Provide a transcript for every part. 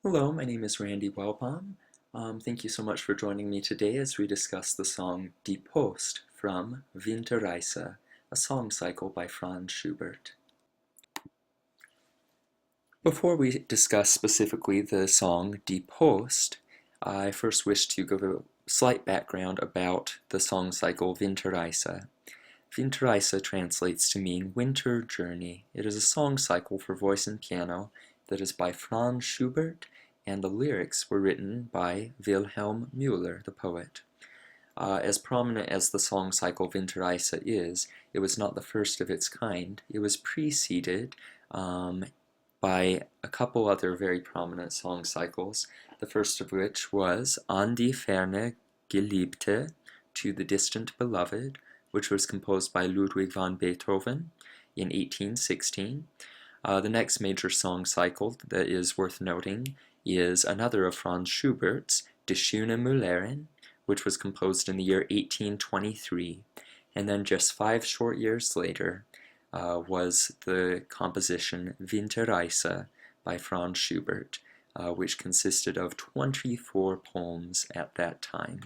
Hello, my name is Randy Welbaum. Thank you so much for joining me today as we discuss the song Die Post from Winterreise, a song cycle by Franz Schubert. Before we discuss specifically the song Die Post, I first wish to give a slight background about the song cycle Winterreise. Winterreise translates to mean winter journey. It is a song cycle for voice and piano that is by Franz Schubert, and the lyrics were written by Wilhelm Müller, the poet. As prominent as the song cycle Winterreise is, it was not the first of its kind. It was preceded by a couple other very prominent song cycles, the first of which was An die ferne Geliebte, to the distant beloved, which was composed by Ludwig van Beethoven in 1816. The next major song cycle that is worth noting is another of Franz Schubert's, Die Schöne Müllerin, which was composed in the year 1823. And then just 5 short years later was the composition Winterreise by Franz Schubert, which consisted of 24 poems at that time.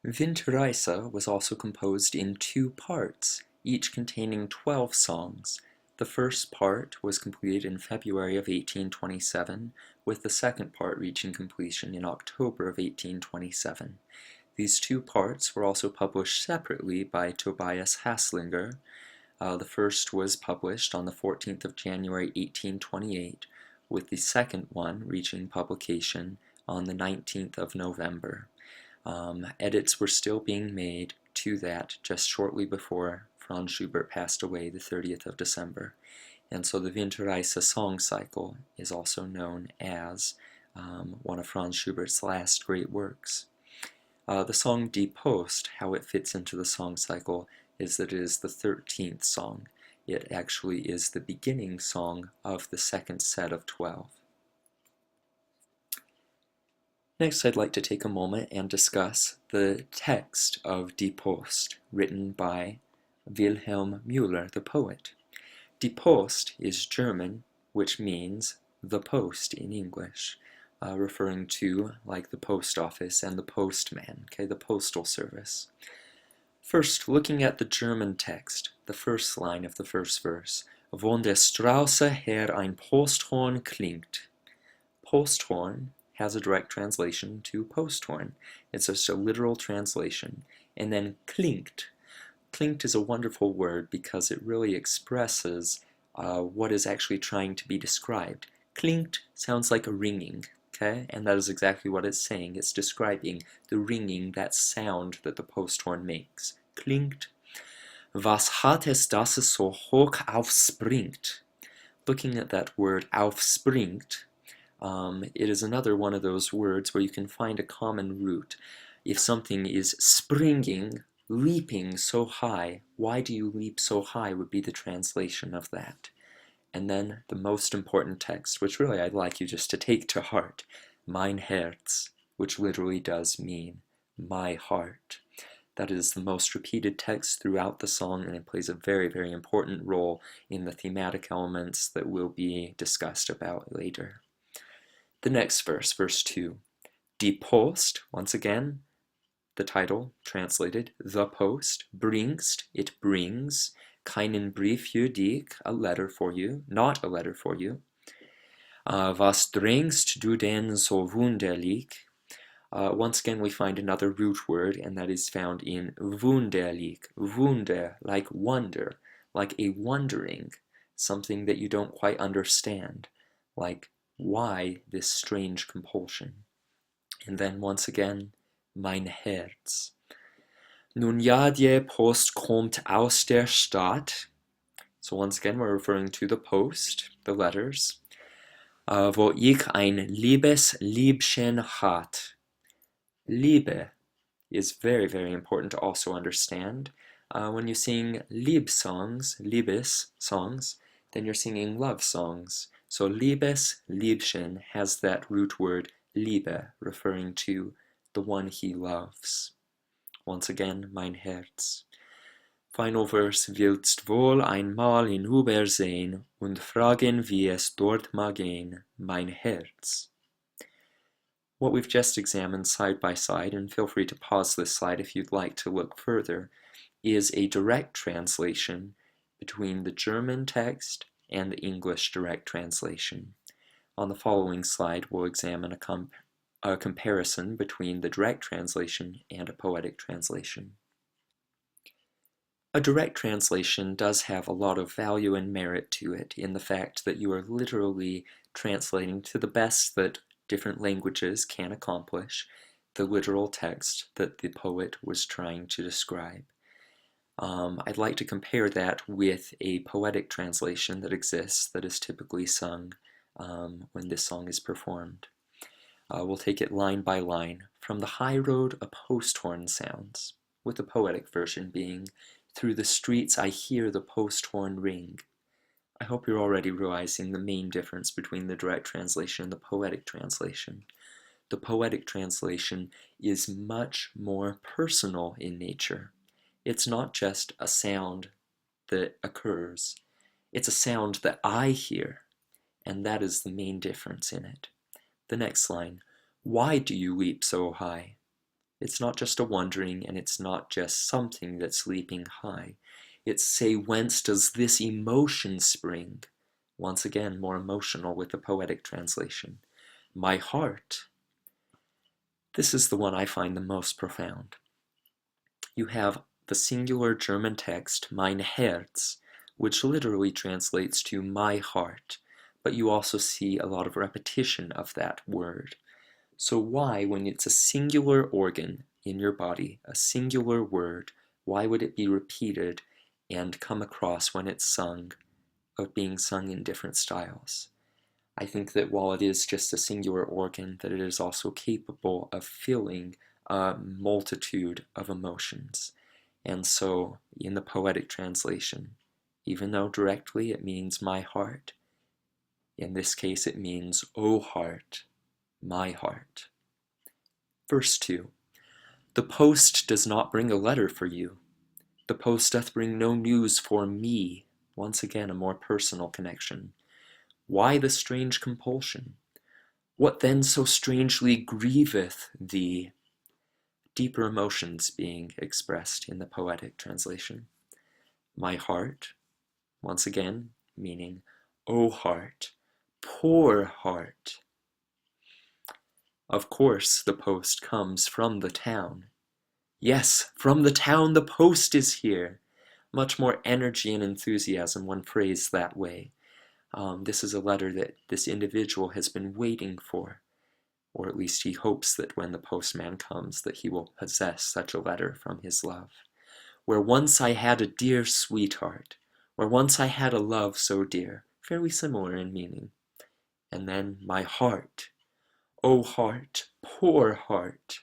Winterreise was also composed in 2 parts, each containing 12 songs. The first part was completed in February of 1827, with the second part reaching completion in October of 1827. These 2 parts were also published separately by Tobias Haslinger. The first was published on the 14th of January 1828, with the second one reaching publication on the 19th of November. Edits were still being made to that just shortly before Franz Schubert passed away the 30th of December. And so the Winterreise song cycle is also known as one of Franz Schubert's last great works. The song Die Post, how it fits into the song cycle, is that it is the 13th song. It actually is the beginning song of the second set of 12. Next, I'd like to take a moment and discuss the text of Die Post, written by Wilhelm Müller, the poet. Die Post is German, which means the post in English, referring to like the post office and the postman, okay, the postal service. First, looking at the German text, the first line of the first verse, Von der Straße her ein Posthorn klingt. Posthorn has a direct translation to post horn. It's just a literal translation. And then klingt. Klingt is a wonderful word because it really expresses what is actually trying to be described. Klingt sounds like a ringing, okay? And that is exactly what it's saying. It's describing the ringing, that sound that the post horn makes. Klingt. Was hat es, dass es so hoch aufspringt? Looking at that word aufspringt, it is another one of those words where you can find a common root. If something is springing, leaping so high, why do you leap so high would be the translation of that. And then the most important text, which really I'd like you just to take to heart, mein Herz, which literally does mean my heart. That is the most repeated text throughout the song, and it plays a very, very important role in the thematic elements that will be discussed about later. The next verse, verse 2. Die Post, once again, the title translated, the post, bringst, it brings, keinen Brief für dich, a letter for you, not a letter for you. Was drängst du denn so wunderlich? Once again we find another root word, and that is found in wunderlich, wunder, like wonder, like a wondering, something that you don't quite understand, like why this strange compulsion. And then once again, mein Herz. Nun ja, die Post kommt aus der Stadt. So once again, we're referring to the post, the letters. Wo ich ein liebes Liebchen hat. Liebe is very, very important to also understand. When you sing Lieb songs, Liebes songs, then you're singing love songs. So liebes Liebchen has that root word Liebe, referring to the one he loves. Once again, mein Herz. Final verse, willst wohl einmal hinübersehen und fragen, wie es dort mag gehen, mein Herz. What we've just examined side by side, and feel free to pause this slide if you'd like to look further, is a direct translation between the German text and the English direct translation. On the following slide, we'll examine a comparison between the direct translation and a poetic translation. A direct translation does have a lot of value and merit to it in the fact that you are literally translating to the best that different languages can accomplish the literal text that the poet was trying to describe. I'd like to compare that with a poetic translation that exists that is typically sung when this song is performed. We'll take it line by line. From the high road a post horn sounds, with the poetic version being, through the streets I hear the post horn ring. I hope you're already realizing the main difference between the direct translation and the poetic translation. The poetic translation is much more personal in nature. It's not just a sound that occurs. It's a sound that I hear, and that is the main difference in it. The next line, why do you leap so high? It's not just a wondering, and it's not just something that's leaping high. It's say, whence does this emotion spring? Once again, more emotional with the poetic translation. My heart. This is the one I find the most profound. You have the singular German text, mein Herz, which literally translates to my heart, but you also see a lot of repetition of that word. So why, when it's a singular organ in your body, a singular word, why would it be repeated and come across when it's sung, of being sung in different styles? I think that while it is just a singular organ, that it is also capable of filling a multitude of emotions. And so, in the poetic translation, even though directly it means my heart, in this case it means, O heart, my heart. Verse 2. The post does not bring a letter for you. The post doth bring no news for me. Once again, a more personal connection. Why the strange compulsion? What then so strangely grieveth thee? Deeper emotions being expressed in the poetic translation. My heart, once again, meaning, O heart, poor heart. Of course, the post comes from the town. Yes, from the town the post is here. Much more energy and enthusiasm when phrased that way. This is a letter that this individual has been waiting for, or at least he hopes that when the postman comes that he will possess such a letter from his love. Where once I had a dear sweetheart, where once I had a love so dear, fairly similar in meaning. And then my heart, O heart, poor heart.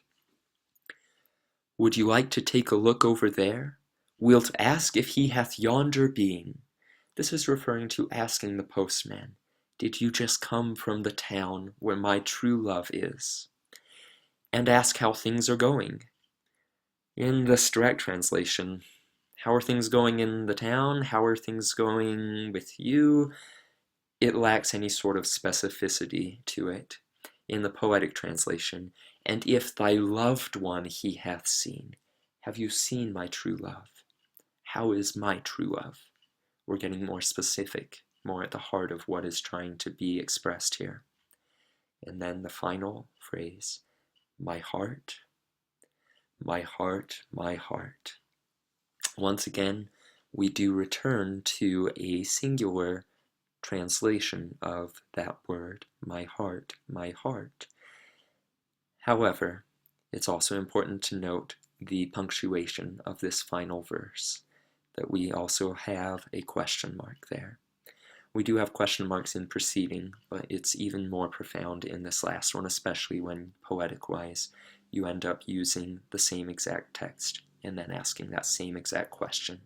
Would you like to take a look over there? Wilt ask if he hath yonder been? This is referring to asking the postman, did you just come from the town where my true love is? And ask how things are going. In this direct translation, how are things going in the town? How are things going with you? It lacks any sort of specificity to it. In the poetic translation, and if thy loved one he hath seen, have you seen my true love? How is my true love? We're getting more specific, more at the heart of what is trying to be expressed here. And then the final phrase, my heart, my heart, my heart. Once again, we do return to a singular translation of that word, my heart, my heart. However, it's also important to note the punctuation of this final verse, that we also have a question mark there. We do have question marks in preceding, but it's even more profound in this last one, especially when, poetic-wise, you end up using the same exact text and then asking that same exact question,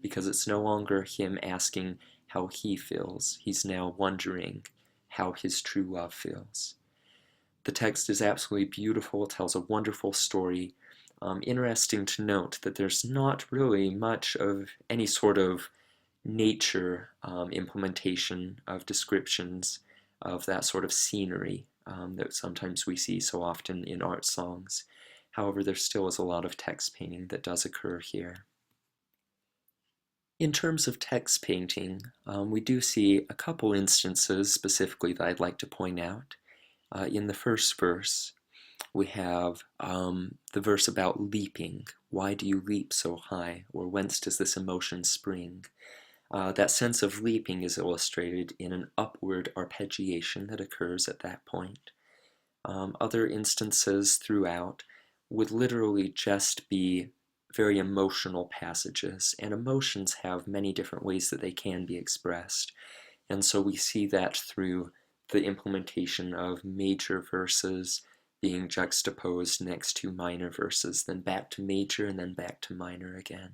because it's no longer him asking how he feels. He's now wondering how his true love feels. The text is absolutely beautiful. It tells a wonderful story. Interesting to note that there's not really much of any sort of nature implementation of descriptions of that sort of scenery that sometimes we see so often in art songs. However, there still is a lot of text painting that does occur here. In terms of text painting, we do see a couple instances specifically that I'd like to point out. In the first verse, we have the verse about leaping. Why do you leap so high? Or whence does this emotion spring? That sense of leaping is illustrated in an upward arpeggiation that occurs at that point. Other instances throughout would literally just be very emotional passages, and emotions have many different ways that they can be expressed. And so we see that through the implementation of major verses being juxtaposed next to minor verses, then back to major and then back to minor again.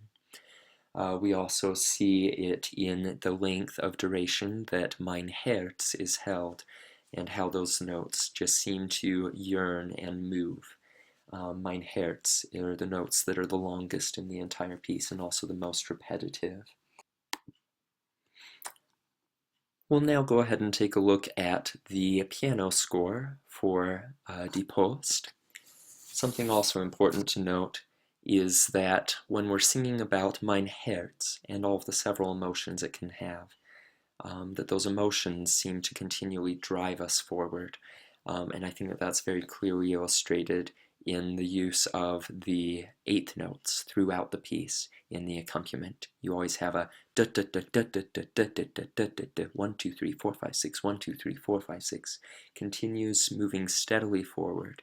We also see it in the length of duration that mein Herz is held, and how those notes just seem to yearn and move. Mein Herz are the notes that are the longest in the entire piece and also the most repetitive. We'll now go ahead and take a look at the piano score for Die Post. Something also important to note is that when we're singing about mein Herz and all of the several emotions it can have, that those emotions seem to continually drive us forward. And I think that that's very clearly illustrated in the use of the eighth notes throughout the piece in the accompaniment. You always have a da da da da da da da da da da da da 1 2 3 4 5 6 1 2 3 4 5 6 continues moving steadily forward.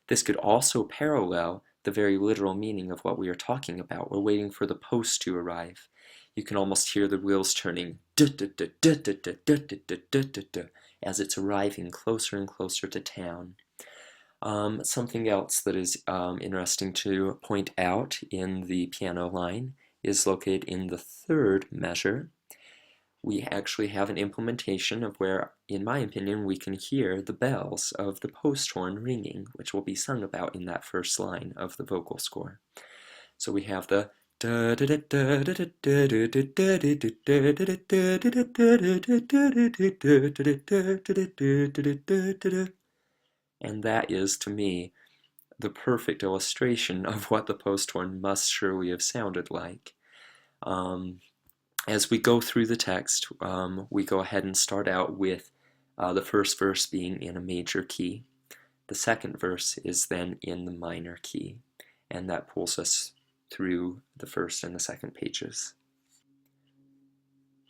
This could also parallel the very literal meaning of what we are talking about. We're waiting for the post to arrive. You can almost hear the wheels turning as it's arriving closer and closer to town. Something else that is interesting to point out in the piano line is located in the third measure. We actually have an implementation of where, in my opinion, we can hear the bells of the post horn ringing, which will be sung about in that first line of the vocal score. So we have the and that is, to me, the perfect illustration of what the post horn must surely have sounded like. As we go through the text, we go ahead and start out with the first verse being in a major key. The second verse is then in the minor key, and that pulls us through the first and the second pages.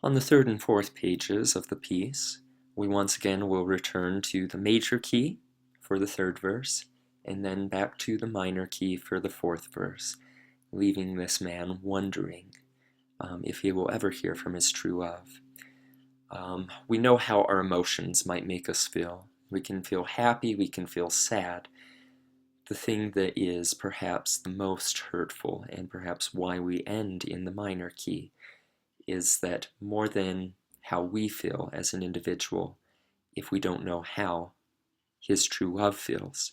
On the third and fourth pages of the piece, we once again will return to the major key for the third verse, and then back to the minor key for the fourth verse, leaving this man wondering if he will ever hear from his true love. We know how our emotions might make us feel. We can feel happy, we can feel sad. The thing that is perhaps the most hurtful, and perhaps why we end in the minor key, is that more than how we feel as an individual, if we don't know how his true love feels,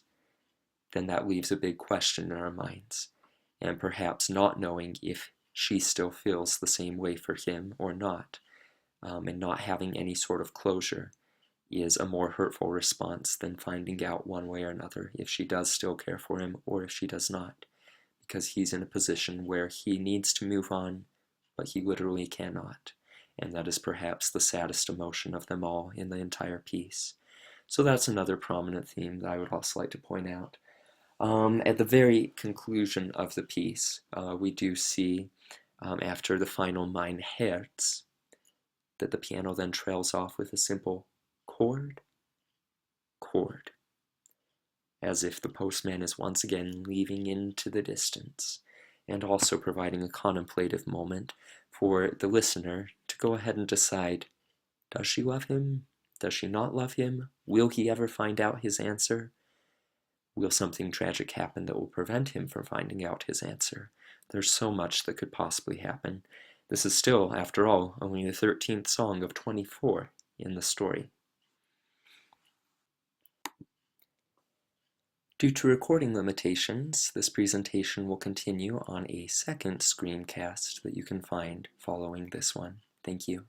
then that leaves a big question in our minds, and perhaps not knowing if she still feels the same way for him or not, and not having any sort of closure is a more hurtful response than finding out one way or another if she does still care for him or if she does not, because he's in a position where he needs to move on, but he literally cannot, and that is perhaps the saddest emotion of them all in the entire piece. So that's another prominent theme that I would also like to point out. At the very conclusion of the piece, we do see, after the final mein Herz, that the piano then trails off with a simple chord, chord, as if the postman is once again leaving into the distance, and also providing a contemplative moment for the listener to go ahead and decide, does she love him? Does she not love him? Will he ever find out his answer? Will something tragic happen that will prevent him from finding out his answer? There's so much that could possibly happen. This is still, after all, only the 13th song of 24 in the story. Due to recording limitations, this presentation will continue on a second screencast that you can find following this one. Thank you.